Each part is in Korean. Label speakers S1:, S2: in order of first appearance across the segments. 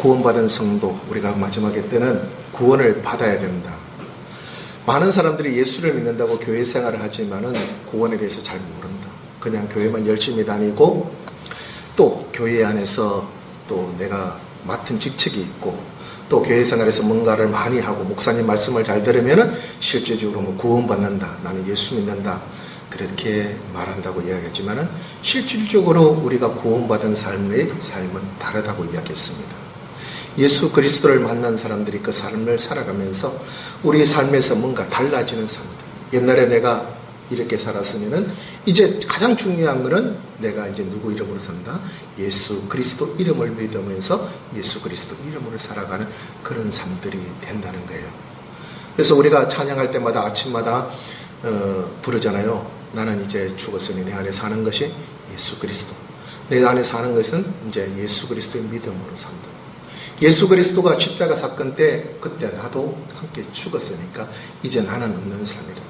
S1: 구원받은 성도, 우리가 마지막에 때는 구원을 받아야 된다. 많은 사람들이 예수를 믿는다고 교회 생활을 하지만은 구원에 대해서 잘 모른다. 그냥 교회만 열심히 다니고 또 교회 안에서 또 내가 맡은 직책이 있고 또 교회 생활에서 뭔가를 많이 하고 목사님 말씀을 잘 들으면은 실제적으로 뭐 구원받는다. 나는 예수 믿는다. 그렇게 말한다고 이야기했지만은 실질적으로 우리가 구원받은 삶은 다르다고 이야기했습니다. 예수 그리스도를 만난 사람들이 그 삶을 살아가면서 우리 삶에서 뭔가 달라지는 삶들. 옛날에 내가 이렇게 살았으면은 이제 가장 중요한 거는 내가 이제 누구 이름으로 산다? 예수 그리스도 이름을 믿으면서 예수 그리스도 이름으로 살아가는 그런 삶들이 된다는 거예요. 그래서 우리가 찬양할 때마다 아침마다 부르잖아요. 나는 이제 죽었으니 내 안에 사는 것이 예수 그리스도. 내 안에 사는 것은 이제 예수 그리스도의 믿음으로 산다. 예수 그리스도가 십자가 사건 때 그때 나도 함께 죽었으니까 이제 나는 없는 삶이다.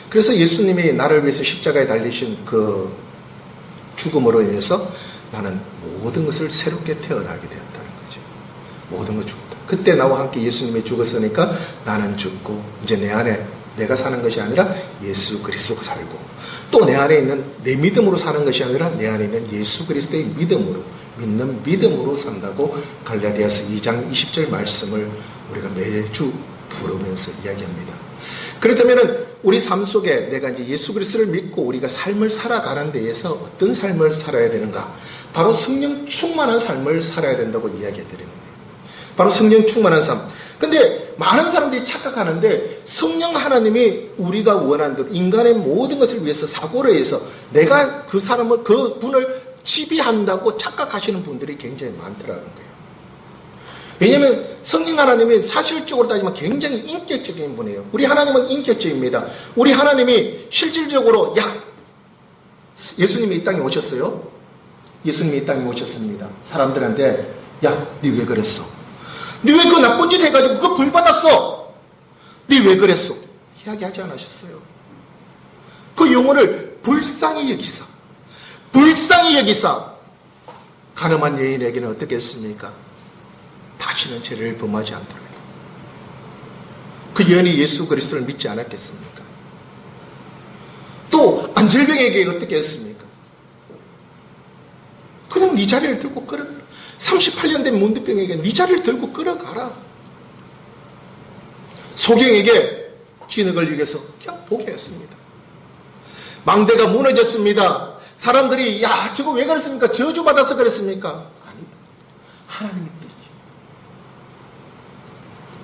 S1: 그래서 예수님이 나를 위해서 십자가에 달리신 그 죽음으로 인해서 나는 모든 것을 새롭게 태어나게 되었다는 거죠. 모든 걸 죽었다. 그때 나와 함께 예수님이 죽었으니까 나는 죽고 이제 내 안에 내가 사는 것이 아니라 예수 그리스도가 살고 또 내 안에 있는 내 믿음으로 사는 것이 아니라 내 안에 있는 예수 그리스도의 믿음으로 믿는 믿음으로 산다고 갈라디아서 2장 20절 말씀을 우리가 매주 부르면서 이야기합니다. 그렇다면 우리 삶 속에 내가 이제 예수 그리스도를 믿고 우리가 삶을 살아가는 데에서 어떤 삶을 살아야 되는가? 바로 성령 충만한 삶을 살아야 된다고 이야기해 드리는 거예요. 바로 성령 충만한 삶. 근데 많은 사람들이 착각하는데 성령 하나님이 우리가 원하는 대로 인간의 모든 것을 위해서 사고를 해서 내가 그 사람을 그 분을 지배한다고 착각하시는 분들이 굉장히 많더라는 거예요. 왜냐하면 성령 하나님이 사실적으로 따지면 굉장히 인격적인 분이에요. 우리 하나님은 인격적입니다. 우리 하나님이 실질적으로 예수님이 이 땅에 오셨어요. 예수님이 이 땅에 오셨습니다. 사람들한테 니 왜 그랬어? 니 왜 그 나쁜 짓 해가지고 그 벌 받았어? 니 왜 그랬어? 이야기하지 않으셨어요. 그 영혼을 불쌍히 여기사 가늠한 여인에게는 어떻게 했습니까? 다시는 죄를 범하지 않도록. 그 여인이 예수 그리스도를 믿지 않았겠습니까? 또 안질병에게 어떻게 했습니까? 그냥 네 자리를 들고 끌어가라. 38년 된 문둥병에게 네 자리를 들고 끌어가라. 소경에게 기능 걸리기 위해서 그냥 포기했습니다. 망대가 무너졌습니다. 사람들이 저거 왜 그랬습니까? 저주받아서 그랬습니까? 아니다. 하나님의 뜻이죠.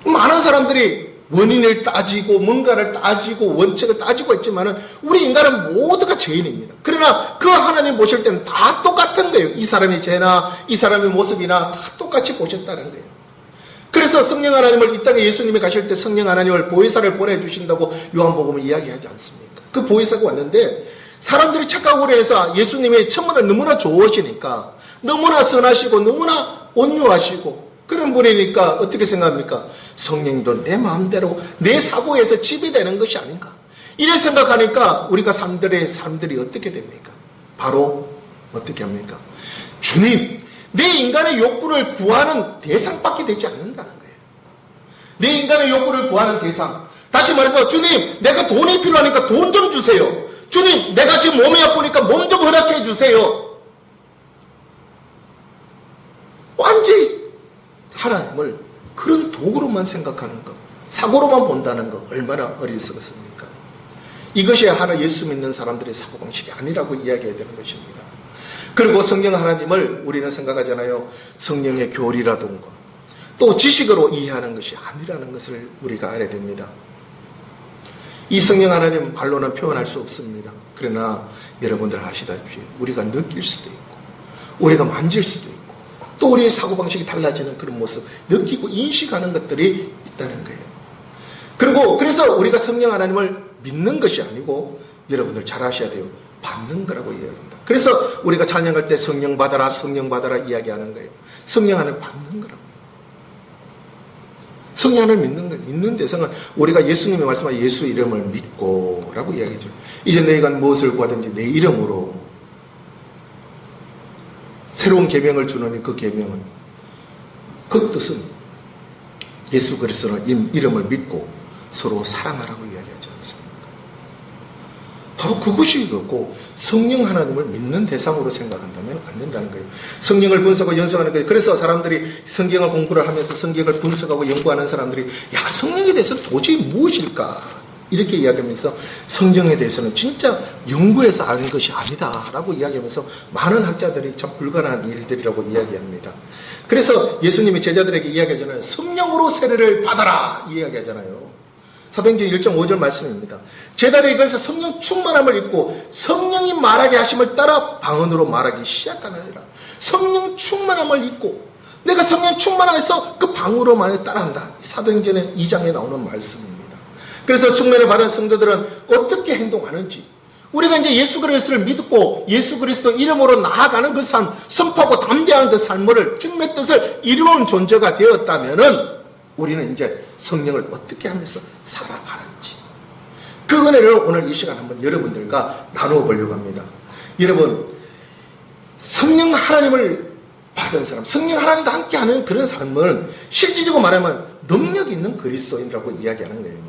S1: 많은 사람들이 원인을 따지고 뭔가를 따지고 원칙을 따지고 있지만은 우리 인간은 모두가 죄인입니다. 그러나 그 하나님 보실 때는 다 똑같은 거예요. 이 사람의 죄나 이 사람의 모습이나 다 똑같이 보셨다는 거예요. 그래서 성령 하나님을 이 땅에 예수님이 가실 때 성령 하나님을 보혜사를 보내주신다고 요한복음은 이야기하지 않습니까? 그 보혜사가 왔는데 사람들이 착각으로 해서 예수님이 처음부터 너무나 좋으시니까 너무나 선하시고 너무나 온유하시고 그런 분이니까 어떻게 생각합니까? 성령도 내 마음대로 내 사고에서 지배되는 것이 아닌가. 이래 생각하니까 우리가 사람들이 어떻게 됩니까? 바로 어떻게 합니까? 주님, 내 인간의 욕구를 구하는 대상밖에 되지 않는다는 거예요. 내 인간의 욕구를 구하는 대상. 다시 말해서 주님, 내가 돈이 필요하니까 돈 좀 주세요. 주님, 내가 지금 몸이 아프니까 몸 좀 허락해 주세요. 완전히 하나님을 그런 도구로만 생각하는 것, 사고로만 본다는 것 얼마나 어리석었습니까? 이것이 하나 예수 믿는 사람들의 사고방식이 아니라고 이야기해야 되는 것입니다. 그리고 성령 하나님을 우리는 생각하잖아요. 성령의 교리라든가 또 지식으로 이해하는 것이 아니라는 것을 우리가 알아야 됩니다. 이 성령 하나님 말로는 표현할 수 없습니다. 그러나 여러분들 아시다시피 우리가 느낄 수도 있고 우리가 만질 수도 있고 또 우리의 사고방식이 달라지는 그런 모습 느끼고 인식하는 것들이 있다는 거예요. 그리고 그래서 우리가 성령 하나님을 믿는 것이 아니고 여러분들 잘 아셔야 돼요. 받는 거라고 이야기합니다. 그래서 우리가 찬양할 때 성령 받아라 이야기하는 거예요. 성령 하나님을 받는 거라고. 성령 하나님을 믿는 거예요. 믿는 대상은 우리가 예수님이 말씀하신 예수 이름을 믿고 라고 이야기하죠. 이제 너희가 무엇을 구하든지 내 이름으로 새로운 계명을 주노니 그 계명은 그 뜻은 예수 그리스도의 이름을 믿고 서로 사랑하라고 이야기하지 않습니까? 바로 그것이 그렇고 성령 하나님을 믿는 대상으로 생각한다면 안 된다는 거예요. 성령을 분석하고 연습하는 거예요. 그래서 사람들이 성경을 공부를 하면서 성경을 분석하고 연구하는 사람들이 야, 성령에 대해서는 도저히 무엇일까? 이렇게 이야기하면서 성경에 대해서는 진짜 연구해서 아는 것이 아니다라고 이야기하면서 많은 학자들이 참 불가능한 일들이라고 이야기합니다. 그래서 예수님이 제자들에게 이야기하잖아요. 성령으로 세례를 받아라 이야기하잖아요. 사도행전 1장 5절 말씀입니다. 제자들이 그래서 성령 충만함을 입고 성령이 말하게 하심을 따라 방언으로 말하기 시작하느니라. 성령 충만함을 입고 내가 성령 충만해서 그 방언으로 말에 따라한다. 사도행전 2장에 나오는 말씀입니다. 그래서 충만을 받은 성도들은 어떻게 행동하는지 우리가 이제 예수 그리스도를 믿고 예수 그리스도 이름으로 나아가는 그 삶, 선포하고 담대한 그 삶을 주님의 뜻을 이루는 존재가 되었다면은 우리는 이제 성령을 어떻게 하면서 살아가는지 그 은혜를 오늘 이 시간 한번 여러분들과 나누어 보려고 합니다. 여러분, 성령 하나님을 받은 사람, 성령 하나님과 함께하는 그런 삶은 실질적으로 말하면 능력 있는 그리스도인이라고 이야기하는 거예요.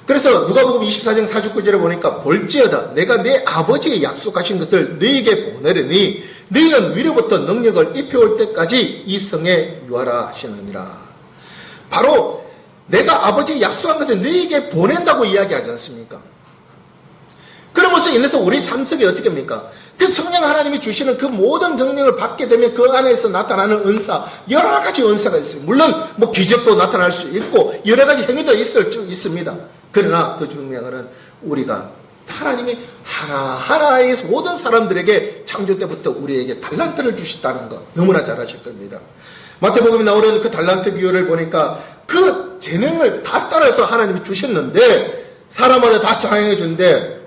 S1: 그래서 누가복음 24장 49절에 보니까 볼지어다 내가 내 아버지의 약속하신 것을 너희에게 보내려니 너희는 위로부터 능력을 입혀올 때까지 이 성에 유하라 하시느니라. 바로 내가 아버지의 약속한 것을 너희에게 보낸다고 이야기하지 않습니까? 그러면서 인해서 우리 삶 속에 어떻게 합니까? 그 성령 하나님이 주시는 그 모든 능력을 받게 되면 그 안에서 나타나는 은사, 여러 가지 은사가 있어요. 물론 뭐 기적도 나타날 수 있고 여러 가지 행위도 있습니다. 그러나 그 중요한 것은 우리가 하나님이 하나하나의 모든 사람들에게 창조 때부터 우리에게 달란트를 주셨다는 것 너무나 잘 아실 겁니다. 마태복음에 나오는 그 달란트 비유를 보니까 그 재능을 다 따라서 하나님이 주셨는데 사람마다 다 장행해 준데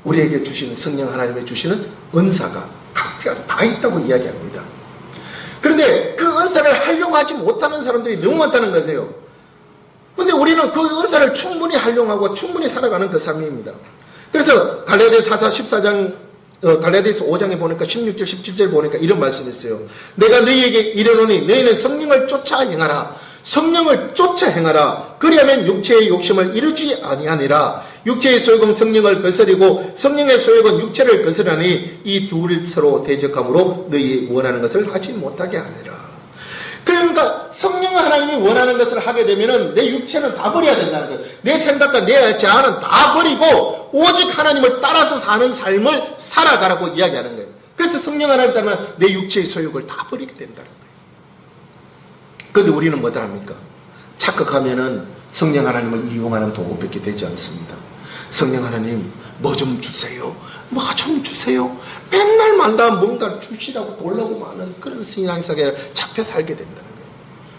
S1: 우리에게 주시는 성령 하나님이 주시는 은사가 각자 다 있다고 이야기합니다. 그런데 그 은사를 활용하지 못하는 사람들이 너무 많다는 거예요. 그런데 우리는 그 은사를 충분히 활용하고 충분히 살아가는 그 삶입니다. 그래서 갈라디아서 14장 갈라디아서 5장에 보니까 16절 17절 보니까 이런 말씀이 있어요. 내가 너희에게 이르노니 너희는 성령을 쫓아 행하라. 성령을 쫓아 행하라. 그리하면 육체의 욕심을 이루지 아니하니라. 육체의 소욕은 성령을 거스리고 성령의 소욕은 육체를 거스르니 이 둘이 서로 대적함으로 너희 원하는 것을 하지 못하게 하니라. 그러니까 성령 하나님이 원하는 것을 하게 되면은 내 육체는 다 버려야 된다는 거예요. 내 생각과 내 자아는 다 버리고 오직 하나님을 따라서 사는 삶을 살아가라고 이야기하는 거예요. 그래서 성령 하나님 따르면 내 육체의 소욕을 다 버리게 된다는 거예요. 그런데 우리는 뭐다 합니까? 착각하면은 성령 하나님을 이용하는 도구밖에 되지 않습니다. 성령 하나님 뭐 좀 주세요. 뭐 좀 주세요. 맨날 만다 뭔가 주시라고 돌라고 많은 그런 신앙생활에 잡혀 살게 된다는 거예요.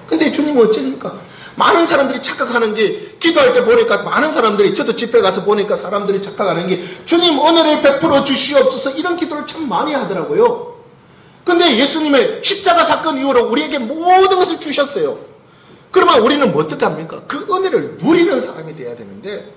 S1: 근데 주님은 어쩌니까? 많은 사람들이 착각하는 게 기도할 때 보니까 많은 사람들이 저도 집회 가서 보니까 사람들이 착각하는 게 주님 은혜를 베풀어 주시옵소서 이런 기도를 참 많이 하더라고요. 근데 예수님의 십자가 사건 이후로 우리에게 모든 것을 주셨어요. 그러면 우리는 뭐 어떻게 합니까? 그 은혜를 누리는 사람이 돼야 되는데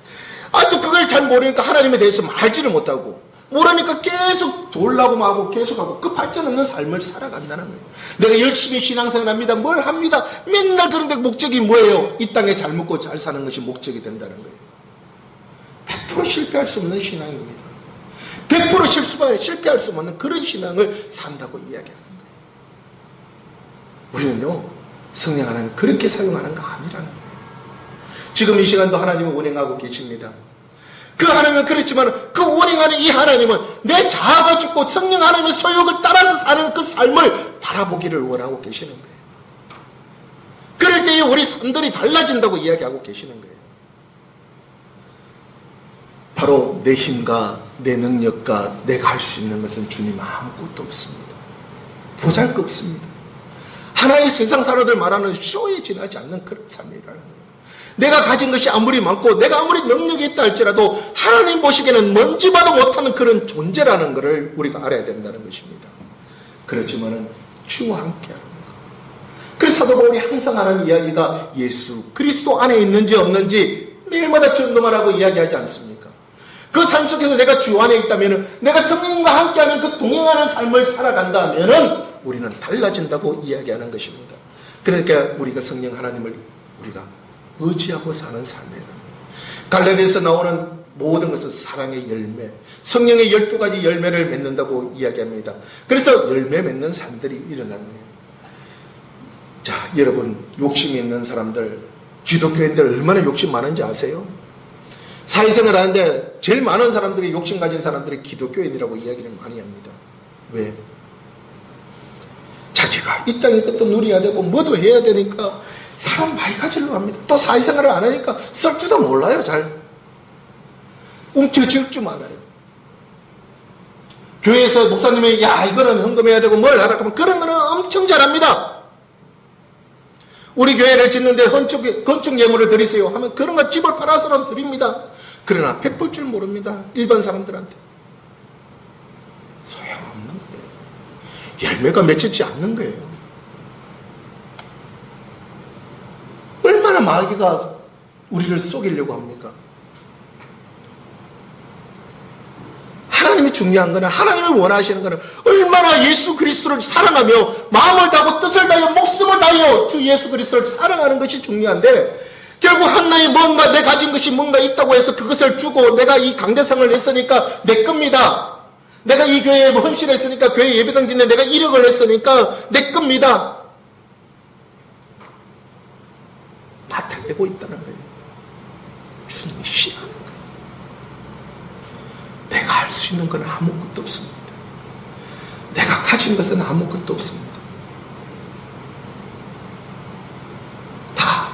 S1: 또 그걸 잘 모르니까 하나님에 대해서 말지를 못하고 모르니까 계속 돌라고 하고 계속하고 그 발전 없는 삶을 살아간다는 거예요. 내가 열심히 신앙생활 합니다. 뭘 합니다. 맨날 그런데 목적이 뭐예요? 이 땅에 잘 먹고 잘 사는 것이 목적이 된다는 거예요. 100% 실패할 수 없는 신앙입니다. 100% 실패할 수 없는 그런 신앙을 산다고 이야기하는 거예요. 우리는요 성령 하나님 그렇게 사용하는 거 아니라는 거예요. 지금 이 시간도 하나님은 운행하고 계십니다. 그 하나님은 그렇지만 그 운행하는 이 하나님은 내 자아가 죽고 성령 하나님의 소욕을 따라서 사는 그 삶을 바라보기를 원하고 계시는 거예요. 그럴 때에 우리 삶들이 달라진다고 이야기하고 계시는 거예요. 바로 내 힘과 내 능력과 내가 할 수 있는 것은 주님 아무것도 없습니다. 보잘것없습니다. 하나의 세상 사람들 말하는 쇼에 지나지 않는 그런 삶이라는 거예요. 내가 가진 것이 아무리 많고 내가 아무리 능력이 있다 할지라도 하나님 보시기에는 먼지봐도 못하는 그런 존재라는 것을 우리가 알아야 된다는 것입니다. 그렇지만은 주와 함께하는 것. 그래서 사도 바울이 항상 하는 이야기가 예수 그리스도 안에 있는지 없는지 매일마다 점검하라고 이야기하지 않습니까? 그 삶 속에서 내가 주 안에 있다면은 내가 성령과 함께하는 그 동행하는 삶을 살아간다면은 우리는 달라진다고 이야기하는 것입니다. 그러니까 우리가 성령 하나님을 우리가 의지하고 사는 삶이에요. 갈라디아에서 나오는 모든 것은 사랑의 열매, 성령의 12가지 열매를 맺는다고 이야기합니다. 그래서 열매 맺는 삶들이 일어나는 거예요. 자, 여러분, 욕심이 있는 사람들, 기독교인들 얼마나 욕심 많은지 아세요? 사회생활 하는데 제일 많은 사람들이, 욕심 가진 사람들이 기독교인이라고 이야기를 많이 합니다. 왜? 자기가 이 땅의 것도 누려야 되고 뭐도 해야 되니까 사람 많이 가지려고 합니다. 또 사회생활을 안 하니까 쓸 줄도 몰라요. 잘 움켜쥘 줄 알아요. 교회에서 목사님이 야 이거는 헌금해야 되고 뭘 하라 하면 그런 거는 엄청 잘합니다. 우리 교회를 짓는데 건축 예물을 드리세요 하면 그런 거 집을 팔아서는 드립니다. 그러나 베풀 줄 모릅니다. 일반 사람들한테. 소용없는 거예요. 열매가 맺히지 않는 거예요. 얼마나 마귀가 우리를 속이려고 합니까? 하나님이 중요한 거는, 하나님이 원하시는 거는 얼마나 예수 그리스도를 사랑하며 마음을 다하고 뜻을 다하여 목숨을 다하여 주 예수 그리스도를 사랑하는 것이 중요한데, 결국 하나님이 뭔가 내 가진 것이 뭔가 있다고 해서 그것을 주고 내가 이 강대상을 했으니까 내 겁니다. 내가 이 교회에 헌신했으니까 교회 예배당 짓네 내가 1억을 했으니까 내 겁니다. 나타내고 있다는 거예요. 주님이 싫어하는 거예요. 내가 할 수 있는 건 아무것도 없습니다. 내가 가진 것은 아무것도 없습니다. 다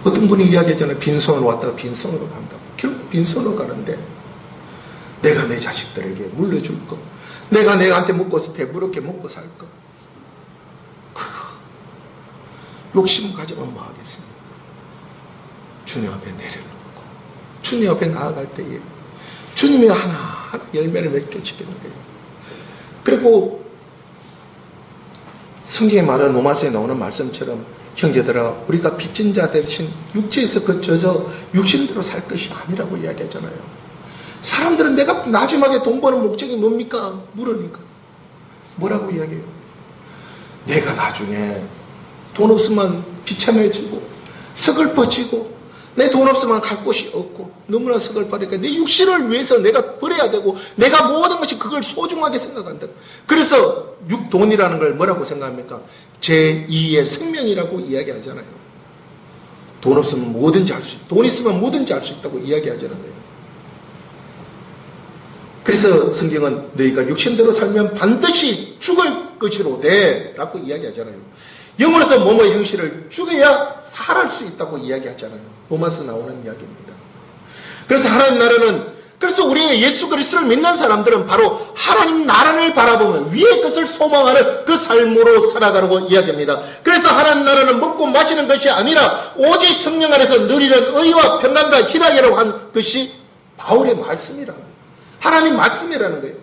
S1: 어떤 분이 이야기하잖아요. 빈손으로 왔다가 빈손으로 간다고. 결국 빈손으로 가는데 내가 내 자식들에게 물려줄 거, 내가 내한테 먹고서 배부르게 먹고 살 거, 그거 욕심 가지면 뭐 하겠습니까? 주님 앞에 내려놓고 주님 앞에 나아갈 때에 주님이 하나하나 열매를 맺게 지키는 거예요. 그리고 성경에 말하는 로마서에 나오는 말씀처럼 형제들아 우리가 빚진 자 대신 육체에서 그쳐져 육신대로 살 것이 아니라고 이야기하잖아요. 사람들은 내가 마지막에 돈 버는 목적이 뭡니까? 물으니까 뭐라고 이야기해요? 내가 나중에 돈 없으면 비참해지고 서글퍼지고 내 돈 없으면 갈 곳이 없고 너무나 서글퍼하니까 내 육신을 위해서 내가 버려야 되고 내가 모든 것이 그걸 소중하게 생각한다. 그래서 돈이라는 걸 뭐라고 생각합니까? 제2의 생명이라고 이야기하잖아요. 돈 없으면 뭐든지 할 수 있다. 돈 있으면 뭐든지 할 수 있다고 이야기하자는 거예요. 그래서 성경은 너희가 육신대로 살면 반드시 죽을 것이로되 라고 이야기하잖아요. 영으로서 몸의 형실을 죽여야 살할 수 있다고 이야기하잖아요. 로마서 나오는 이야기입니다. 그래서 하나님 나라는, 그래서 우리 예수 그리스도를 믿는 사람들은 바로 하나님 나라를 바라보면 위의 것을 소망하는 그 삶으로 살아가라고 이야기합니다. 그래서 하나님 나라는 먹고 마시는 것이 아니라 오직 성령 안에서 누리는 의와 평강과 희락이라고 한 것이 바울의 말씀이라고. 하나님 말씀이라는 거예요.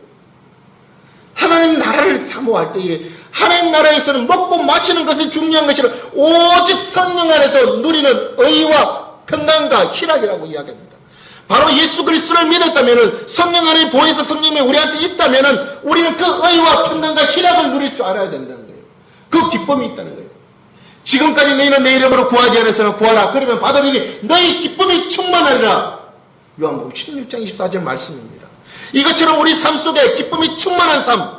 S1: 하나님 나라를 사모할 때에 하나님 나라에서는 먹고 마시는 것이 중요한 것이 아니라 오직 성령 안에서 누리는 의와 평강과 희락이라고 이야기합니다. 바로 예수 그리스도를 믿었다면 성령 안에 보혜사 성령이 우리한테 있다면 우리는 그 의와 평강과 희락을 누릴 줄 알아야 된다는 거예요. 그 기쁨이 있다는 거예요. 지금까지 너희는 내 이름으로 구하지 않았으나 구하라. 그러면 받으리니 너희 기쁨이 충만하리라. 요한복음 16장 24절 말씀입니다. 이것처럼 우리 삶 속에 기쁨이 충만한 삶,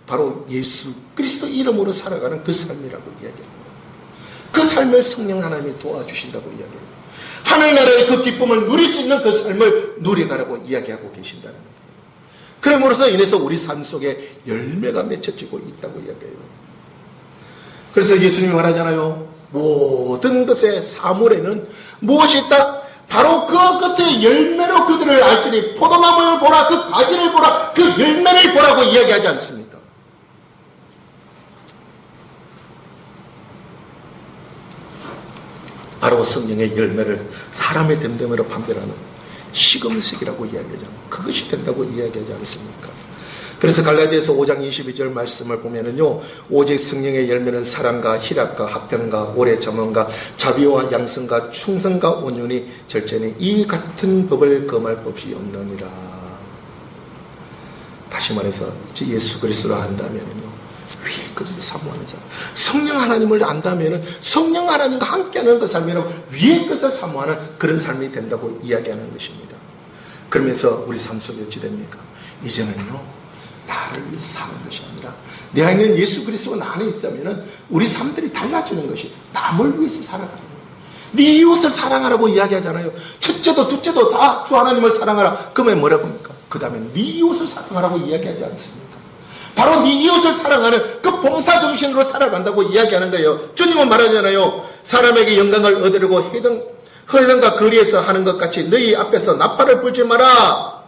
S1: 바로 예수 그리스도 이름으로 살아가는 그 삶이라고 이야기합니다. 그 삶을 성령 하나님이 도와주신다고 이야기합니다. 하늘나라의 그 기쁨을 누릴 수 있는 그 삶을 누려가라고 이야기하고 계신다는 거예요. 그럼으로써 인해서 우리 삶 속에 열매가 맺혀지고 있다고 이야기해요. 그래서 예수님이 말하잖아요. 모든 것의 사물에는 무엇이 있다? 바로 그 끝에 열매로 그들을 알지니 포도나무를 보라, 그 가지를 보라, 그 열매를 보라고 이야기하지 않습니까? 바로 성령의 열매를 사람의 됨됨으로 판별하는 시금석이라고 이야기하잖아요. 그것이 된다고 이야기하지 않습니까? 그래서 갈라디아서 5장 22절 말씀을 보면은요, 오직 성령의 열매는 사랑과 희락과 화평과 오래 참음과 자비와 양성과 충성과 온유니 절제니 이 같은 법을 금할 법이 없느니라. 다시 말해서 예수 그리스도로 한다면은요, 위의 것을 사모하는 사람. 성령 하나님을 안다면 성령 하나님과 함께하는 그 삶이라고 위의 것을 사모하는 그런 삶이 된다고 이야기하는 것입니다. 그러면서 우리 삶 속에 어찌 됩니까? 이제는요, 나를 위해서 사는 것이 아니라 내 안에 있는 예수 그리스도가 나 안에 있다면 우리 삶들이 달라지는 것이 남을 위해서 살아가는 거예요. 네 이웃을 사랑하라고 이야기하잖아요. 첫째도 둘째도 다 주 하나님을 사랑하라. 그러면 뭐라고 합니까? 그 다음에 네 이웃을 사랑하라고 이야기하지 않습니까? 바로 네 이웃을 사랑하는 그 봉사정신으로 살아간다고 이야기하는 거예요. 주님은 말하잖아요. 사람에게 영광을 얻으려고 회당과 거리에서 하는 것 같이 너희 앞에서 나팔을 불지 마라.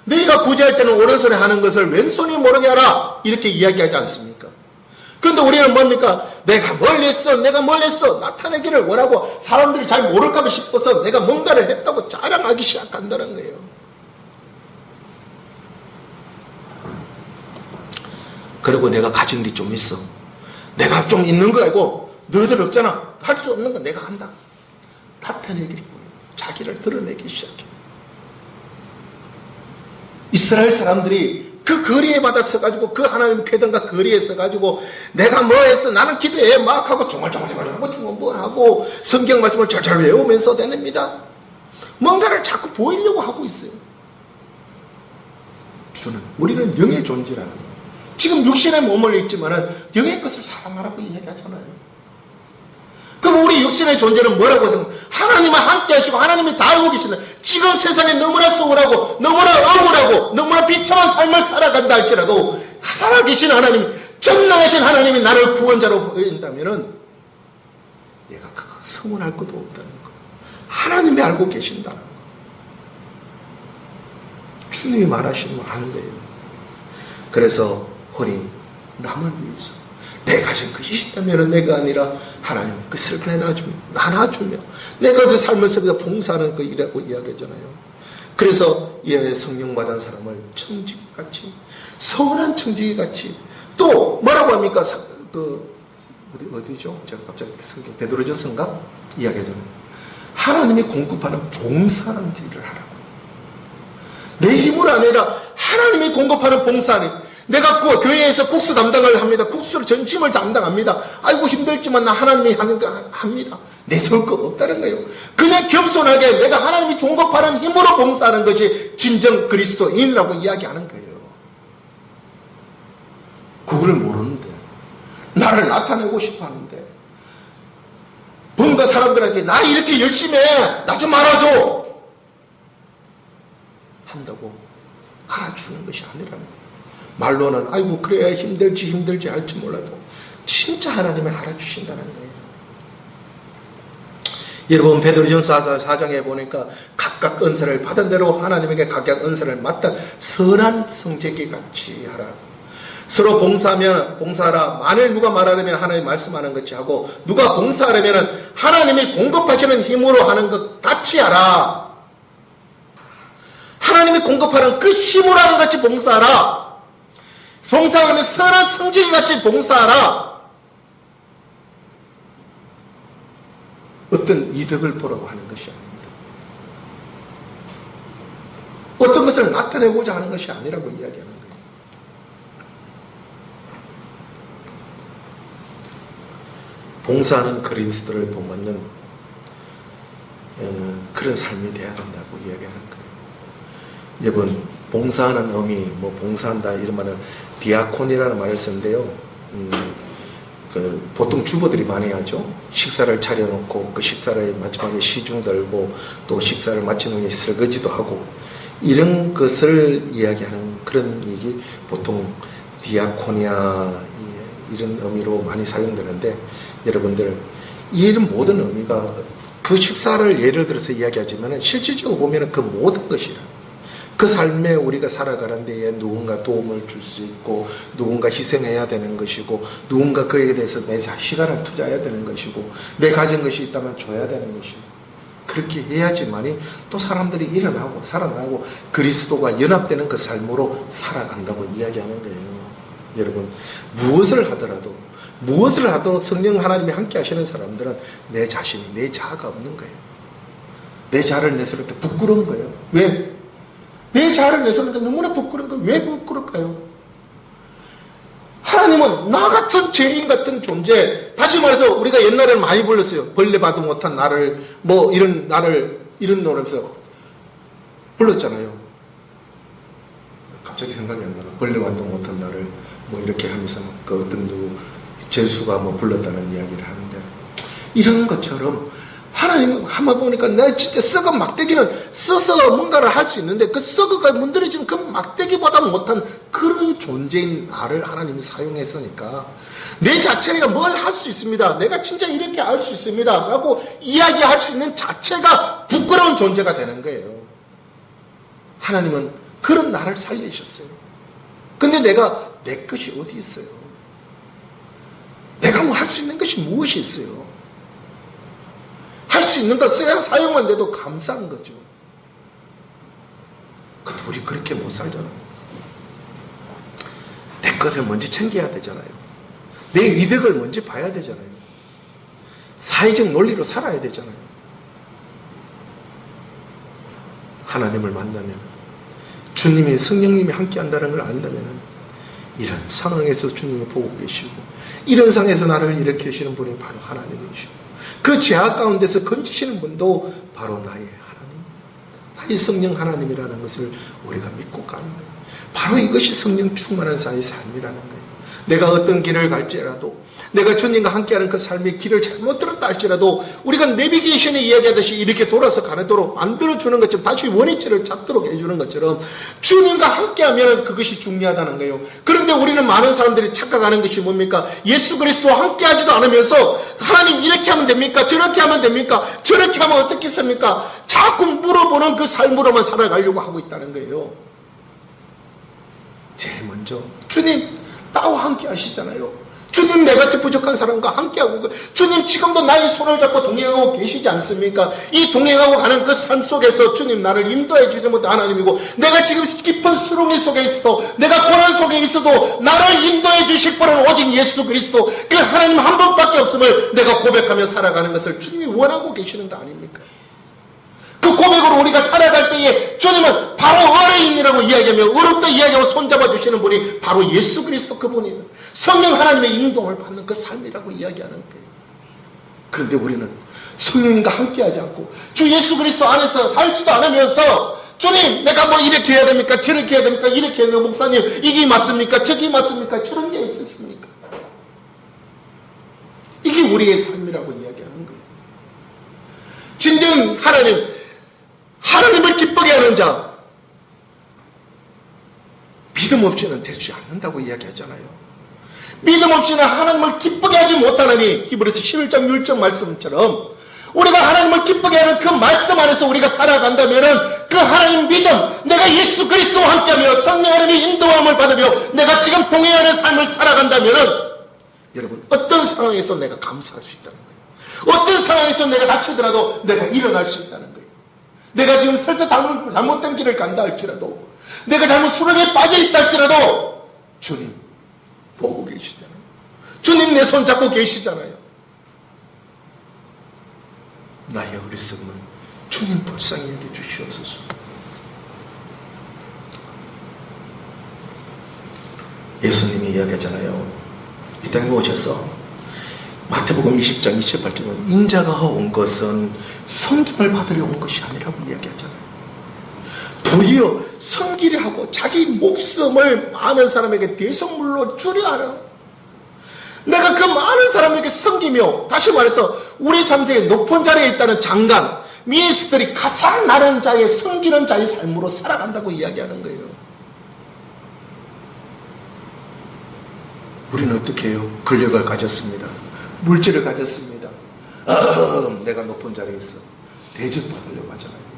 S1: 너희가 구제할 때는 오른손에 하는 것을 왼손이 모르게 하라. 이렇게 이야기하지 않습니까? 그런데 우리는 뭡니까? 내가 뭘 했어 나타내기를 원하고 사람들이 잘 모를까 봐 싶어서 내가 뭔가를 했다고 자랑하기 시작한다는 거예요. 그리고 내가 가진 게 좀 있어. 내가 좀 있는 거 알고 너희들 없잖아. 할 수 없는 거 내가 한다. 나타내기를 원해요. 자기를 드러내기 시작해. 이스라엘 사람들이 그 거리에 받아 서가지고 그 하나님 궤당과 거리에 서가지고 내가 뭐 했어? 나는 기도해 막 하고 중얼중얼하고 중얼중얼하고 성경 말씀을 잘잘 외우면서 다닙니다. 뭔가를 자꾸 보이려고 하고 있어요. 우리는 영의 존재라는 거예요. 지금 육신의 몸을 있지만은 영의 것을 사랑하라고 이야기하잖아요. 그럼 우리 육신의 존재는 뭐라고 생각해요? 하나님과 함께 하시고 하나님이 다 알고 계신다. 지금 세상에 너무나 소홀하고 너무나 억울하고 너무나 비참한 삶을 살아간다 할지라도 살아계신 하나님, 전능하신 하나님이 나를 구원자로 보인다면은 얘가 그거 서운할 것도 없다는 거. 하나님이 알고 계신다는 거. 주님이 말하시는 거 아는 거예요. 그래서 허니 남을 위해서 내 가진 것이 있다면 내가 아니라 하나님 그것을 나눠주며 내가 그 삶을 속에서 봉사하는 그 일이라고 이야기하잖아요. 그래서 이 성령 받은 사람을 청지기같이 선한 청지기같이 또 뭐라고 합니까? 어디죠? 제가 갑자기 성경 베드로전서인가? 이야기하잖아요. 하나님이 공급하는 봉사하는 일을 하라고. 내 힘으로 아니라 하나님이 공급하는 봉사하는. 내가 교회에서 국수 담당을 합니다. 국수를 전심을 담당합니다. 아이고 힘들지만 나 하나님이 하는 거 합니다. 내세울 거 없다는 거예요. 그냥 겸손하게 내가 하나님이 공급하는 힘으로 봉사하는 것이 진정 그리스도인이라고 이야기하는 거예요. 그걸 모르는데 나를 나타내고 싶어 하는데 뭔가 사람들에게 나 이렇게 열심히 해. 나 좀 알아줘. 한다고 알아주는 것이 아니라는 거예요. 말로는 아이고 그래야 힘들지 할지 몰라도 진짜 하나님이 알아주신다는 거예요. 여러분 베드로전서 4장에 보니까 각각 은사를 받은 대로 하나님에게 각각 은사를 맡아 선한 성제기 같이 하라. 서로 봉사하면 봉사하라. 만일 누가 말하려면 하나님이 말씀하는 것이 하고 누가 봉사하려면 하나님이 공급하시는 힘으로 하는 것 같이 하라. 하나님이 공급하는 그 힘으로 하는 것이 봉사하라. 봉사하면 선한 성질같이 봉사하라. 어떤 이득을 보라고 하는 것이 아닙니다. 어떤 것을 나타내고자 하는 것이 아니라고 이야기하는 거예요. 봉사하는 그리스도를 본받는 그런 삶이 되어야 된다고 이야기하는 거예요. 여러분 봉사하는 의미, 봉사한다 이런 말은 디아콘이라는 말을 쓰는데요. 보통 주부들이 많이 하죠. 식사를 차려놓고 그 식사를 마지막에 시중 들고 또 식사를 마치는 게 설거지도 하고 이런 것을 이야기하는 그런 얘기 보통 디아코니아 이런 의미로 많이 사용되는데 여러분들 이런 모든 의미가 그 식사를 예를 들어서 이야기하지만 실질적으로 보면 그 모든 것이라 그 삶에 우리가 살아가는 데에 누군가 도움을 줄 수 있고 누군가 희생해야 되는 것이고 누군가 그에 대해서 내 시간을 투자해야 되는 것이고 내 가진 것이 있다면 줘야 되는 것이고 그렇게 해야지만이 또 사람들이 일어나고 살아나고 그리스도가 연합되는 그 삶으로 살아간다고 이야기하는 거예요. 여러분 무엇을 하더라도 성령 하나님이 함께 하시는 사람들은 내 자신이 내 자아가 없는 거예요. 내 자아를 내세울 때 부끄러운 거예요. 왜? 내 자아를 내세우는 게 너무나 부끄러운 거예요. 왜 부끄러울까요? 하나님 하나님은 나 같은 죄인 같은 존재, 다시 말해서 우리가 옛날에는 많이 불렀어요. 벌레 봐도 못한 나를, 뭐 이런 나를, 이런 노래에서 불렀잖아요. 갑자기 생각이 안 나요. 벌레 봐도 못한 나를 뭐 이렇게 하면서 그 어떤 누구 제수가 뭐 불렀다는 이야기를 하는데, 이런 것처럼 하나님 한번 보니까 내가 진짜 썩은 막대기는 써서 뭔가를 할 수 있는데, 그 썩어가 문드러진 그 막대기보다 못한 그런 존재인 나를 하나님이 사용했으니까 내 자체가 뭘 할 수 있습니다, 내가 진짜 이렇게 할 수 있습니다 라고 이야기할 수 있는 자체가 부끄러운 존재가 되는 거예요. 하나님은 그런 나를 살리셨어요. 근데 내가 내 것이 어디 있어요? 내가 뭐 할 수 있는 것이 무엇이 있어요? 할 수 있는 것 사용만 돼도 감사한 거죠. 근데 우리 그렇게 못 살잖아요. 내 것을 먼저 챙겨야 되잖아요. 내 이득을 먼저 봐야 되잖아요. 사회적 논리로 살아야 되잖아요. 하나님을 만나면, 주님이 성령님이 함께 한다는 걸 안다면, 이런 상황에서 주님이 보고 계시고, 이런 상황에서 나를 일으키시는 분이 바로 하나님이시고, 그 죄악 가운데서 건지시는 분도 바로 나의 하나님, 나의 성령 하나님이라는 것을 우리가 믿고 가는 거예요. 바로 이것이 성령 충만한 자의 삶이라는 거예요. 내가 어떤 길을 갈지라도, 내가 주님과 함께하는 그 삶의 길을 잘못 들었다 할지라도, 우리가 내비게이션에 이야기하듯이 이렇게 돌아서 가도록 만들어주는 것처럼, 다시 원위치를 잡도록 해주는 것처럼 주님과 함께하면 그것이 중요하다는 거예요. 그런데 우리는 많은 사람들이 착각하는 것이 뭡니까? 예수 그리스도와 함께하지도 않으면서 하나님 이렇게 하면 됩니까? 저렇게 하면 됩니까? 저렇게 하면 어떻겠습니까? 자꾸 물어보는 그 삶으로만 살아가려고 하고 있다는 거예요. 제일 먼저 주님 나와 함께 하시잖아요. 주님 내같이 부족한 사람과 함께하고, 주님 지금도 나의 손을 잡고 동행하고 계시지 않습니까? 이 동행하고 가는 그 삶 속에서 주님 나를 인도해 주지 못한 하나님이고, 내가 지금 깊은 수렁이 속에 있어도, 내가 고난 속에 있어도 나를 인도해 주실 분은 오직 예수 그리스도, 그 하나님 한 분밖에 없음을 내가 고백하며 살아가는 것을 주님이 원하고 계시는 거 아닙니까? 그 고백으로 우리가 살아갈 때에 주님은 바로 어레인이라고 이야기하며 어렵다 이야기하고 손잡아 주시는 분이 바로 예수 그리스도 그분이에요. 성령 하나님의 인도를 받는 그 삶이라고 이야기하는 거예요. 그런데 우리는 성령님과 함께하지 않고 주 예수 그리스도 안에서 살지도 않으면서, 주님 내가 뭐 이렇게 해야 됩니까? 저렇게 해야 됩니까? 이렇게 해야 됩니까? 목사님 이게 맞습니까? 저게 맞습니까? 저런 게 있겠습니까? 이게 우리의 삶이라고 이야기하는 거예요. 진정 하나님을 기쁘게 하는 자, 믿음 없이는 되지 않는다고 이야기하잖아요. 믿음 없이는 하나님을 기쁘게 하지 못하느니, 히브리서 11장 6절 말씀처럼 우리가 하나님을 기쁘게 하는 그 말씀 안에서 우리가 살아간다면, 그 하나님 믿음, 내가 예수 그리스도와 함께하며 성령 하나님의 인도함을 받으며 내가 지금 동행하는 삶을 살아간다면, 여러분 어떤 상황에서 내가 감사할 수 있다는 거예요. 어떤 상황에서 내가 다치더라도 내가 일어날 수 있다는 거예요. 내가 지금 설사 잘못된 길을 간다 할지라도, 내가 잘못 수렁에 빠져있다 할지라도 주님 보고 계시잖아요. 주님 내 손 잡고 계시잖아요. 나의 어리석음을 주님 불쌍히 여겨 주시옵소서. 예수님이 이야기하잖아요. 이 땅에 오셔서 마태복음 20장 28절은 인자가 온 것은 섬김을 받으려 온 것이 아니라고 이야기하잖아요. 도리어 섬기려 하고 자기 목숨을 많은 사람에게 대성물로 주려 하라. 내가 그 많은 사람에게 섬기며, 다시 말해서 우리 삶 속에 높은 자리에 있다는 장관, 미니스트들이 가장 나른 자의 섬기는 자의 삶으로 살아간다고 이야기하는 거예요. 우리는 어떻게 해요? 권력을 가졌습니다. 물질을 가졌습니다. 내가 높은 자리에 있어. 대접받으려고 하잖아요.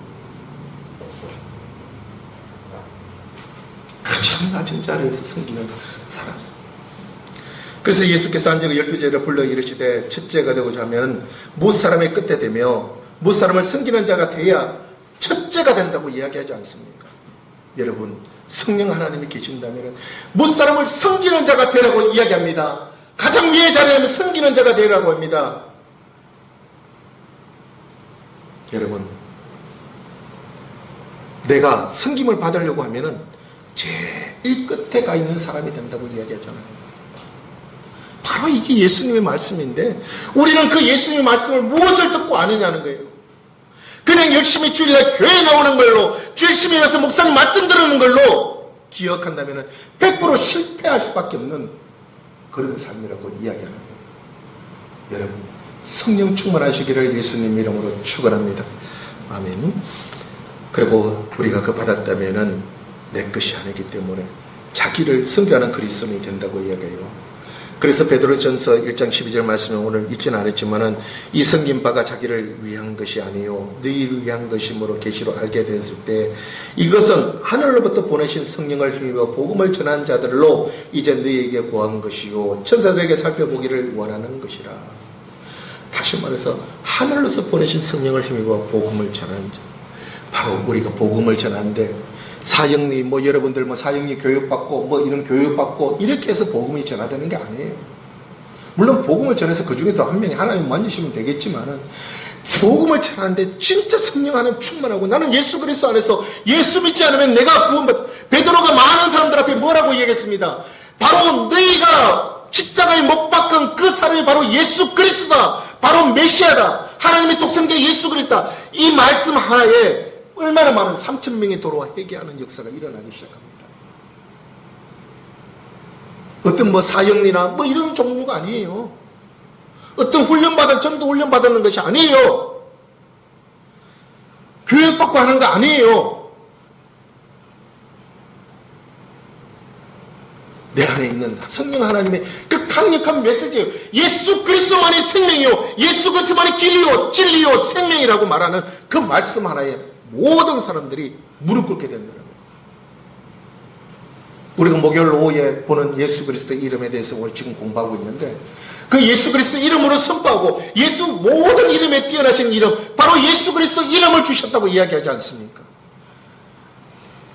S1: 그 참 낮은 자리에서 섬기는 사람. 그래서 예수께서 앉아서 12제자를 불러 이르시되, 첫째가 되고자 하면 무사람의 끝에 되며 무사람을 섬기는 자가 돼야 첫째가 된다고 이야기하지 않습니까? 여러분, 성령 하나님이 계신다면 무사람을 섬기는 자가 되라고 이야기합니다. 가장 위의 자리에 하면 섬기는 자가 되라고 합니다. 여러분, 내가 섬김을 받으려고 하면은 제일 끝에 가 있는 사람이 된다고 이야기하잖아요. 바로 이게 예수님의 말씀인데 우리는 그 예수님의 말씀을 무엇을 듣고 아느냐는 거예요. 그냥 열심히 주일날 교회 나오는 걸로, 열심히 가서 목사님 말씀 들으는 걸로 기억한다면 100% 실패할 수밖에 없는 그런 삶이라고 이야기하는 거예요. 여러분, 성령 충만하시기를 예수님 이름으로 축원합니다. 아멘. 그리고 우리가 그 받았다면은 내 것이 아니기 때문에 자기를 섬겨하는 그리스도인이 된다고 이야기해요. 그래서 베드로전서 1장 12절 말씀에 오늘 읽지는 않았지만은 이 섬긴 바가 자기를 위한 것이 아니요 너희를 위한 것이므로 계시로 알게 됐을 때 이것은 하늘로부터 보내신 성령을 힘입어 복음을 전한 자들로 이제 너희에게 구한 것이요 천사들에게 살펴보기를 원하는 것이라. 다시 말해서 하늘로서 보내신 성령을 힘입어 복음을 전한 자, 바로 우리가 복음을 전하는데 사형리 여러분들 사형리 교육받고 이런 교육받고 이렇게 해서 복음이 전하되는 게 아니에요. 물론 복음을 전해서 그 중에서 한 명이 하나님 만지시면 되겠지만은 복음을 전하는데 진짜 성령 안에 충만하고 나는 예수 그리스도 안에서 예수 믿지 않으면 내가 구원받. 베드로가 많은 사람들 앞에 뭐라고 얘기했습니다. 바로 너희가 십자가에 못 박은 그 사람이 바로 예수 그리스도다. 바로 메시아다. 하나님의 독생자 예수 그리스도다. 이 말씀 하나에 얼마나 많은 3,000명이 돌아와 회개하는 역사가 일어나기 시작합니다. 어떤 사형리나 이런 종류가 아니에요. 어떤 전도 훈련 받는 것이 아니에요. 교육받고 하는 거 아니에요. 내 안에 있는 성령 하나님의 그 강력한 메시지예요. 예수 그리스도만이 생명이요 예수 그리스도만이 길이요 진리요 생명이라고 말하는 그 말씀 하나에 모든 사람들이 무릎 꿇게 된다는 거예요. 우리가 목요일 오후에 보는 예수 그리스도의 이름에 대해서 오늘 지금 공부하고 있는데 그 예수 그리스도 이름으로 선포하고 예수 모든 이름에 뛰어나신 이름 바로 예수 그리스도 이름을 주셨다고 이야기하지 않습니까?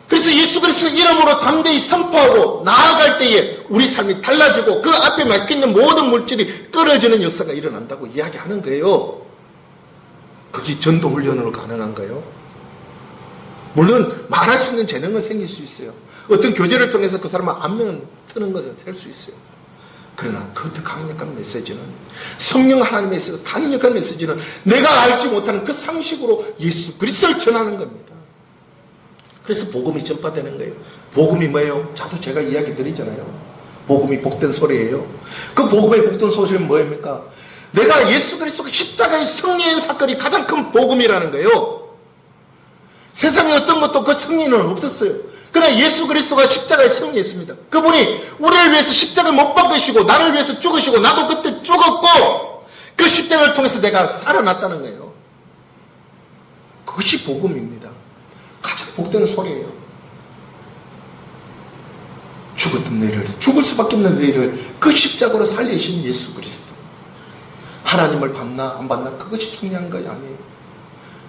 S1: 그래서 예수 그리스도 이름으로 담대히 선포하고 나아갈 때에 우리 삶이 달라지고 그 앞에 막혀있는 모든 물질이 끊어지는 역사가 일어난다고 이야기하는 거예요. 그게 전도훈련으로 가능한가요? 물론 말할 수 있는 재능은 생길 수 있어요. 어떤 교제를 통해서 그 사람은 안면 트는 것을 할 수 있어요. 그러나 그 강력한 메시지는 성령 하나님에 있어서 강력한 메시지는 내가 알지 못하는 그 상식으로 예수 그리스도를 전하는 겁니다. 그래서 복음이 전파되는 거예요. 복음이 뭐예요? 자도 제가 이야기 드리잖아요. 복음이 복된 소리예요. 그 복음의 복된 소리는 뭐입니까? 내가 예수 그리스도가 십자가의 승리의 사건이 가장 큰 복음이라는 거예요. 세상에 어떤 것도 그 승리는 없었어요. 그러나 예수 그리스도가 십자가에 승리했습니다. 그분이 우리를 위해서 십자가를 못 박으시고 나를 위해서 죽으시고 나도 그때 죽었고 그 십자가를 통해서 내가 살아났다는 거예요. 그것이 복음입니다. 가장 복되는 소리예요. 죽었던 너희를, 죽을 수밖에 없는 너희를 그 십자가로 살리신 예수 그리스도. 하나님을 받나 안 받나 그것이 중요한 것이 아니에요.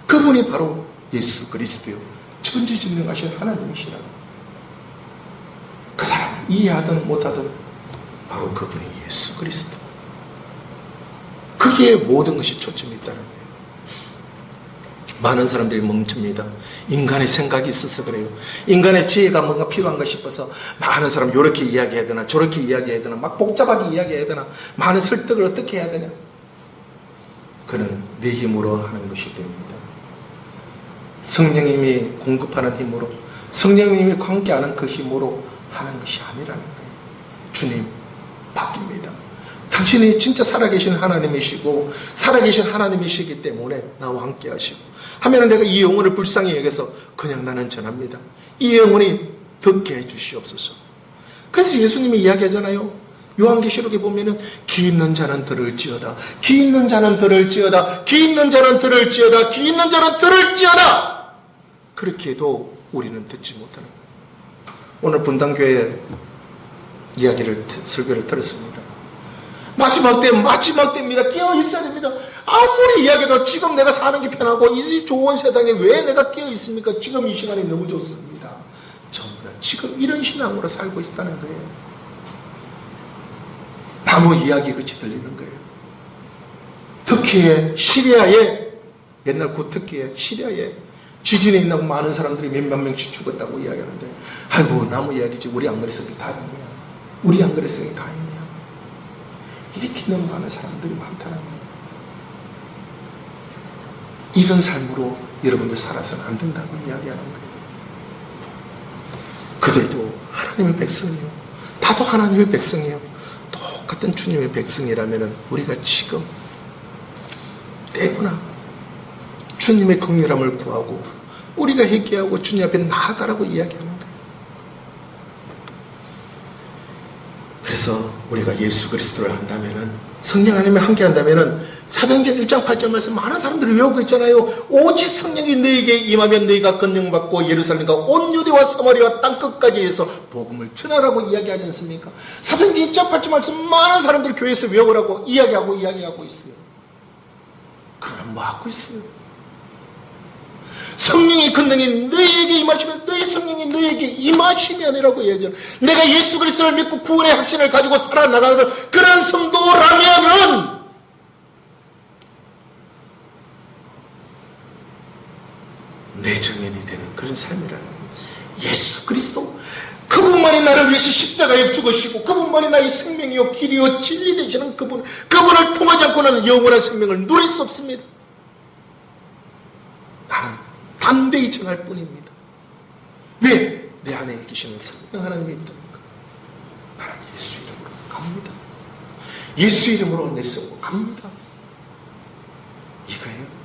S1: 그분이 바로 예수 그리스도요. 천지전능하신 하나님이시라. 그 사람을 이해하든 못하든 바로 그분이 예수 그리스도. 거기에 모든 것이 초점이 있다는 거예요. 많은 사람들이 멈춥니다. 인간의 생각이 있어서 그래요. 인간의 지혜가 뭔가 필요한가 싶어서 많은 사람 이렇게 이야기해야 되나 저렇게 이야기해야 되나 막 복잡하게 이야기해야 되나 많은 설득을 어떻게 해야 되냐. 그는 내 힘으로 하는 것이 됩니다. 성령님이 공급하는 힘으로 성령님이 함께하는 그 힘으로 하는 것이 아니라는 거예요. 주님 바뀝니다. 당신이 진짜 살아계신 하나님이시고 살아계신 하나님이시기 때문에 나와 함께 하시고 하면 내가 이 영혼을 불쌍히 여겨서 그냥 나는 전합니다. 이 영혼이 듣게 해주시옵소서. 그래서 예수님이 이야기하잖아요. 요한계시록에 보면은 귀 있는 자는 들을지어다. 귀 있는 자는 들을지어다. 귀 있는 자는 들을지어다. 귀 있는 자는 들을지어다. 그렇게 해도 우리는 듣지 못하는 거예요. 오늘 분당교회 이야기를 설교를 들었습니다. 마지막 때입니다. 깨어 있어야 됩니다. 아무리 이야기해도 지금 내가 사는 게 편하고 이 좋은 세상에 왜 내가 깨어 있습니까? 지금 이 시간이 너무 좋습니다. 전부 다 지금 이런 신앙으로 살고 있다는 거예요. 나무 이야기 같이 들리는 거예요. 터키의 시리아에 옛날 그 터키의 시리아에 지진이 있나고 많은 사람들이 몇몇 명씩 죽었다고 이야기하는데 아이고 나무 이야기지 우리 안 그랬으니 다행이야. 우리 안 그랬으니 다행이야. 이렇게 넘어가는 사람들이 많다는 거예요. 이런 삶으로 여러분들 살아서는 안 된다고 이야기하는 거예요. 그들도 하나님의 백성이요. 나도 하나님의 백성이요. 똑같은 주님의 백성이라면 우리가 지금 때구나 주님의 긍휼함을 구하고 우리가 회개하고 주님 앞에 나아가라고 이야기하는 거예요. 그래서 우리가 예수 그리스도를 한다면은, 성령 하나님을 함께 한다면은, 사도행전 1장 8절 말씀 많은 사람들이 외우고 있잖아요. 오직 성령이 너에게 임하면 너희가 권능받고 예루살렘과 온 유대와 사마리아 땅끝까지 해서 복음을 전하라고 이야기하지 않습니까? 사도행전 1장 8절 말씀 많은 사람들이 교회에서 외우라고 이야기하고 있어요. 그러나 뭐 하고 있어요? 성령의 권능이 너희에게 임하시면 너희 성령이 너희에게 임하심이 아니라고 이야기하는, 내가 예수 그리스도를 믿고 구원의 확신을 가지고 살아나가는 그런 성도라면은 내 정인이 되는 그런 삶이라는 거예요. 예수 그리스도 그분만이 나를 위해서 십자가에 죽으시고 그분만이 나의 생명이요 길이요 진리 되시는 그분을 통하지 않고 나는 영원한 생명을 누릴 수 없습니다. 나는 담대히 정할 뿐입니다. 왜? 내 안에 계시는 성령 하나님이 있답니까? 나는 예수 이름으로 갑니다. 예수 이름으로 내세우고 갑니다. 이거예요.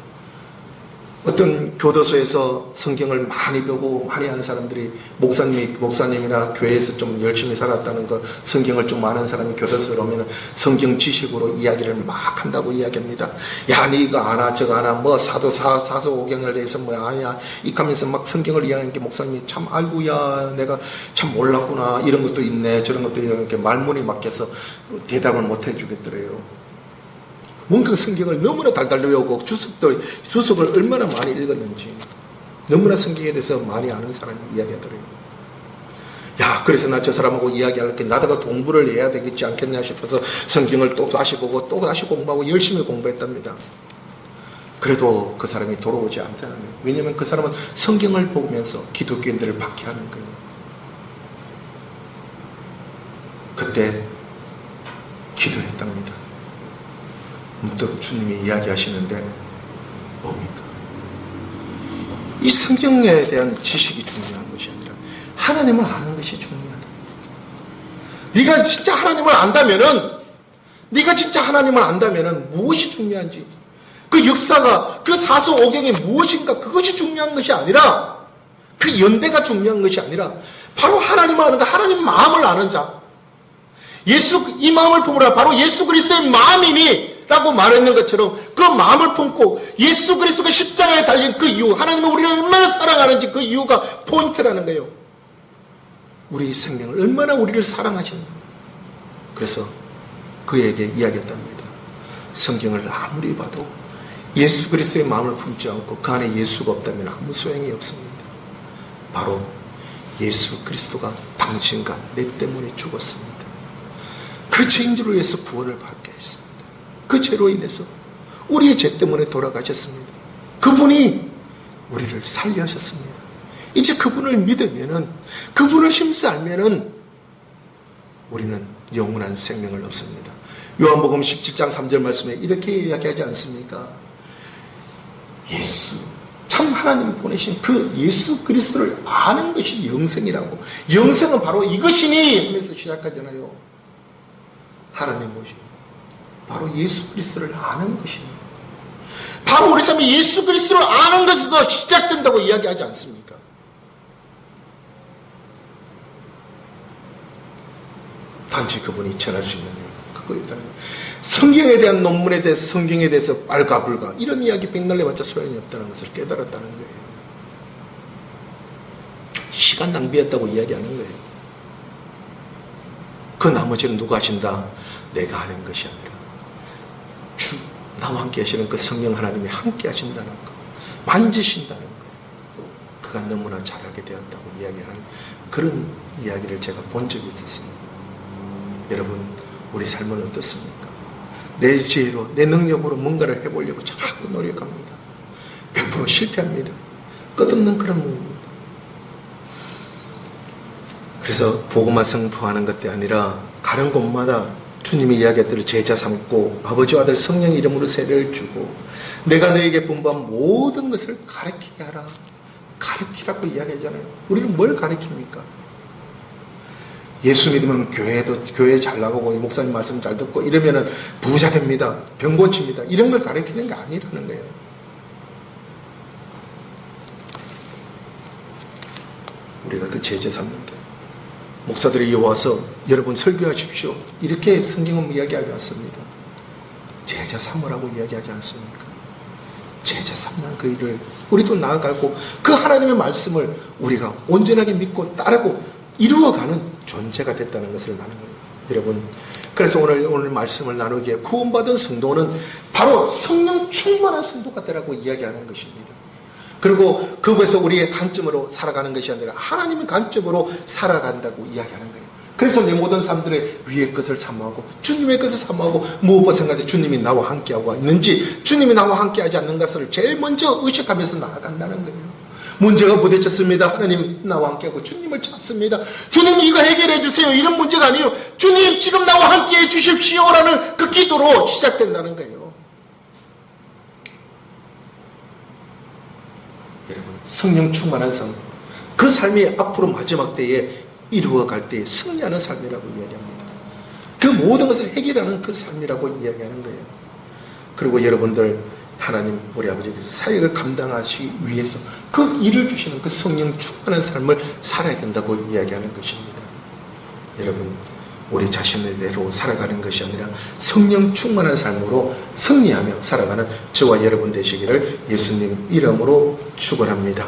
S1: 어떤 교도소에서 성경을 많이 배우고 많이 하는 사람들이 목사님이나 교회에서 좀 열심히 살았다는 거, 성경을 좀 아는 사람이 교도소에 오면 성경 지식으로 이야기를 막 한다고 이야기합니다. 야, 니 이거 아나 저거 아나 뭐 사도오경에 대해서 뭐 아냐 이까면서 막 성경을 이야기하는 게 목사님이 참 아이고야 내가 참 몰랐구나 이런 것도 있네 저런 것도 이렇게 말문이 막혀서 대답을 못 해주겠더래요. 뭔가 성경을 너무나 달달 외우고 주석을 얼마나 많이 읽었는지 너무나 성경에 대해서 많이 아는 사람이 이야기하더래요. 야, 그래서 나 저 사람하고 이야기할 게 나다가 공부를 해야 되겠지 않겠냐 싶어서 성경을 또 다시 보고 또 다시 공부하고 열심히 공부했답니다. 그래도 그 사람이 돌아오지 않잖아요. 왜냐하면 그 사람은 성경을 보면서 기독교인들을 박해하는 거예요. 그때 기도했답니다. 문득 주님이 이야기하시는데 뭡니까? 이 성경에 대한 지식이 중요한 것이 아니라 하나님을 아는 것이 중요하다. 네가 진짜 하나님을 안다면은 무엇이 중요한지, 그 역사가 그 사서오경이 무엇인가 그것이 중요한 것이 아니라, 그 연대가 중요한 것이 아니라 바로 하나님을 아는 자, 하나님 마음을 아는 자, 이 마음을 품으라 바로 예수 그리스도의 마음이니 라고 말했는 것처럼 그 마음을 품고 예수 그리스도가 십자가에 달린 그 이유, 하나님은 우리를 얼마나 사랑하는지 그 이유가 포인트라는 거예요. 우리의 생명을 얼마나 우리를 사랑하시는가. 그래서 그에게 이야기했답니다. 성경을 아무리 봐도 예수 그리스도의 마음을 품지 않고 그 안에 예수가 없다면 아무 소용이 없습니다. 바로 예수 그리스도가 당신과 내 때문에 죽었습니다. 그 죄인들을 위해서 구원을 받게 했습니다. 그 죄로 인해서 우리의 죄 때문에 돌아가셨습니다. 그분이 우리를 살려하셨습니다. 이제 그분을 믿으면은, 그분을 심시 알면은 우리는 영원한 생명을 얻습니다. 요한복음 17장 3절 말씀에 이렇게 이야기하지 않습니까? 예수, 참 하나님이 보내신 그 예수 그리스도를 아는 것이 영생이라고. 영생은 바로 이것이니 하면서 시작하잖아요. 하나님 모시고 바로 예수 그리스도를 아는 것입니다. 바로 우리 삶이 예수 그리스도를 아는 것에서 시작된다고 이야기하지 않습니까? 단지 그분이 전할 수 있는 그거였다는 거예요. 성경에 대한 논문에 대해서, 성경에 대해서 알가불가 이런 이야기 백날려봤자 소용이 없다는 것을 깨달았다는 거예요. 시간 낭비했다고 이야기하는 거예요. 그 나머지는 누가 하신다? 내가 하는 것이 아니라 나와 함께 하시는 그 성령 하나님이 함께 하신다는 것, 만지신다는 것, 그가 너무나 잘하게 되었다고 이야기하는 그런 이야기를 제가 본 적이 있었습니다. 여러분, 우리 삶은 어떻습니까? 내 지혜로, 내 능력으로 뭔가를 해보려고 자꾸 노력합니다. 100% 실패합니다. 끝없는 그런 몸입니다. 그래서 복음만 선포하는 것이 아니라 가는 곳마다 주님이 이야기한 대로 제자 삼고 아버지와 아들 성령 이름으로 세례를 주고 내가 너에게 분부한 모든 것을 가르치게 하라. 가르치라고 이야기하잖아요. 우리는 뭘 가르칩니까? 예수 믿으면 교회 잘 나가고 목사님 말씀 잘 듣고 이러면은 부자 됩니다. 병 고칩니다. 이런 걸 가르치는 게 아니라는 거예요. 우리가 그 제자 삼는 게 목사들이 와서 여러분 설교하십시오. 이렇게 성경은 이야기하지 않습니다. 제자 삼으라고 이야기하지 않습니까? 제자 삼는 그 일을 우리도 나아가고 그 하나님의 말씀을 우리가 온전하게 믿고 따르고 이루어가는 존재가 됐다는 것을 나누는 거예요. 여러분, 그래서 오늘 말씀을 나누기에 구원받은 성도는 바로 성령 충만한 성도가 되라고 이야기하는 것입니다. 그리고 그것에서 우리의 관점으로 살아가는 것이 아니라 하나님의 관점으로 살아간다고 이야기하는 거예요. 그래서 내 모든 사람들의 위의 것을 사모하고 주님의 것을 사모하고 무엇보다 생각해 주님이 나와 함께하고 있는지 주님이 나와 함께하지 않는 것을 제일 먼저 의식하면서 나아간다는 거예요. 문제가 부딪혔습니다. 하나님 나와 함께하고 주님을 찾습니다. 주님 이거 해결해 주세요. 이런 문제가 아니에요. 주님 지금 나와 함께해 주십시오라는 그 기도로 시작된다는 거예요. 여러분, 성령 충만한 삶, 그 삶이 앞으로 마지막 때에 이루어갈 때에 승리하는 삶이라고 이야기합니다. 그 모든 것을 해결하는 그 삶이라고 이야기하는 거예요. 그리고 여러분들 하나님 우리 아버지께서 사역을 감당하시기 위해서 그 일을 주시는 그 성령 충만한 삶을 살아야 된다고 이야기하는 것입니다. 여러분, 우리 자신의대로 살아가는 것이 아니라 성령 충만한 삶으로 승리하며 살아가는 저와 여러분 되시기를 예수님 이름으로 축원합니다.